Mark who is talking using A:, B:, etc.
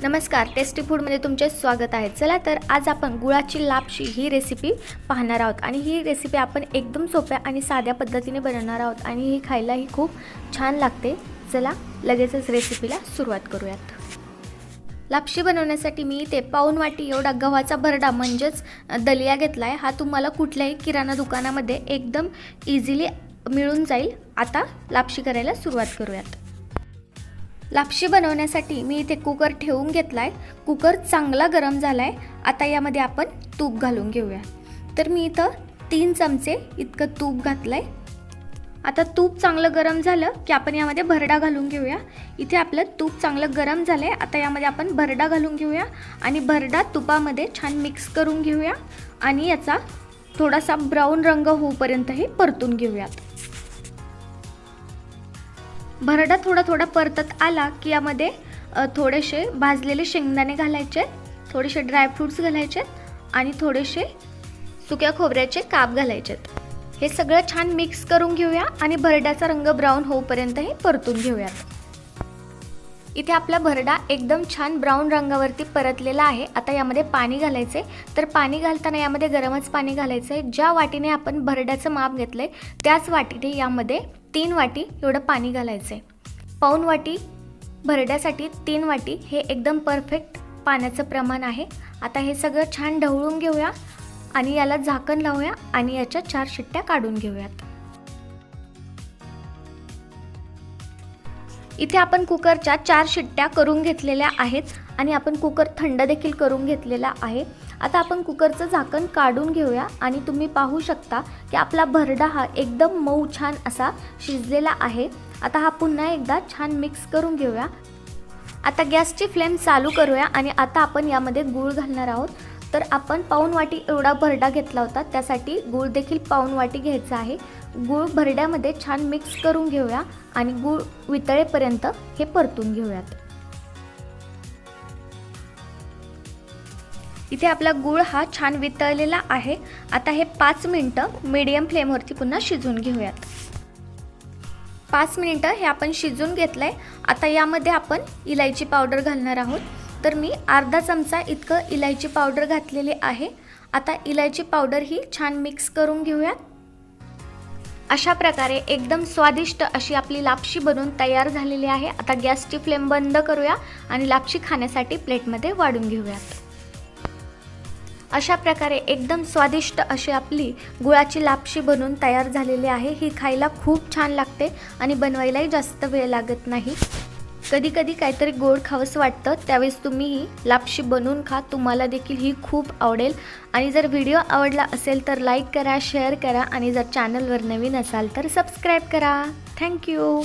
A: नमस्कार, टेस्टी फूडमध्ये तुमचे स्वागत आहे। चला तर आज आपण गुळाची लापशी ही रेसिपी पाहणार आहोत आणि ही रेसिपी आपण एकदम सोप्या आणि साध्या पद्धतीने बनवणार आहोत आणि ही खायलाही खूप छान लागते। चला लगेचच रेसिपीला सुरुवात करूयात। लापशी बनवण्यासाठी मी इथे पाऊण वाटी एवढा गव्हाचा भरडा म्हणजेच दलिया घेतलाय। हा तुम्हाला कुठल्याही किराणा दुकानामध्ये एकदम इझिली मिळून जाईल। आता लापशी करायला सुरुवात करूयात। लापशी बनवण्यासाठी मी इथे कुकर ठेवून घेतलाय। कुकर चांगला गरम झालाय। आता यामध्ये आपण तूप घालून घेऊया। तर मी इथं 3 चमचे इतकं तूप घातलंय। आता तूप चांगलं गरम झालं की आपण यामध्ये भरडा घालून घेऊया। इथे आपलं तूप चांगलं गरम झालंय। आता यामध्ये आपण भरडा घालून घेऊया आणि भरडा तुपामध्ये छान मिक्स करून घेऊया आणि याचा थोडासा ब्राऊन रंग होईपर्यंत हे परतून घेऊयात। भरडा थोडा परतत आला की यामध्ये थोडेसे भाजलेले शेंगदाणे घालायचे, थोडेसे ड्रायफ्रुट्स घालायचे आणि थोडेसे सुक्या खोबऱ्याचे काप घालायचे। हे सगळं छान मिक्स करून घेऊया आणि भरड्याचा रंग ब्राऊन होईपर्यंत हे परतून घेऊयात। इथे आपला भरडा एकदम छान ब्राऊन रंगावरती परतलेला आहे। आता यामध्ये पाणी घालायचे। तर पाणी घालताना यामध्ये गरमच पाणी घालायचे। ज्या वाटीने आपण भरड्याचं माप घेतलंय त्याच वाटीने यामध्ये 3 वाटी एवढं पाणी घालायचे। पाऊण वाटी भरड्यासाठी 3 वाटी हे एकदम परफेक्ट पाण्याचं प्रमाण आहे। आता हे सगळं छान ढवळून घेऊया आणि याला झाकण लावूया आणि याच्या 4 शिट्ट्या काढून घेऊयात। इथे आपण कुकरच्या 4 शिट्ट्या करून घेतलेल्या आहेत आणि आपण कुकर थंड देखील करून घेतलेला आहे। आता आपण कुकरचं झाकण काढून घेऊया आणि तुम्ही पाहू शकता की आपला भरडा हा एकदम मऊ छान असा शिजलेला आहे। आता हा पुन्हा एकदा छान मिक्स करून घेऊया। आता गॅसची फ्लेम चालू करूया आणि आता आपण यामध्ये गूळ घालणार आहोत। तर आपण पाऊण वाटी एवढा भरडा घेतला होता, त्यासाठी गूळ देखील पाऊण वाटी घ्यायचा आहे। गूळ भरड्यामध्ये छान मिक्स करून घेऊया आणि गूळ वितळेपर्यंत हे परतून घेऊयात। इथे आपला गूळ हा छान वितळलेला आहे। आता हे 5 मिनिटं मीडियम फ्लेमवरती पुन्हा शिजवून घेऊयात। 5 मिनिटं हे आपण शिजवून घेतलंय। आता यामध्ये आपण इलायची पावडर घालणार आहोत। तर मी अर्धा चमचा इतकं इलायची पावडर घातलेली आहे। आता इलायची पावडर ही छान मिक्स करून घेऊयात। अशा प्रकारे एकदम स्वादिष्ट अशी आपली लापशी बनवून तयार झालेली आहे। आता गॅसची फ्लेम बंद करूया आणि लापशी खाण्यासाठी प्लेटमध्ये वाढून घेऊयात। अशा प्रकारे एकदम स्वादिष्ट अशी आपली गुळाची लापशी बनवून तयार झालेली आहे। ही खायला खूप छान लागते आणि बनवायलाही जास्त वेळ लागत नाही। कधी कधी काहीतरी गोड खावंसं वाटतं, त्यावेळेस तुम्ही ही लापशी बनवून खा, तुम्हाला देखील ही खूप आवडेल। आणि जर व्हिडिओ आवडला असेल तर लाईक करा, शेअर करा आणि जर चॅनलवर नवीन असाल तर सबस्क्राईब करा। थँक्यू।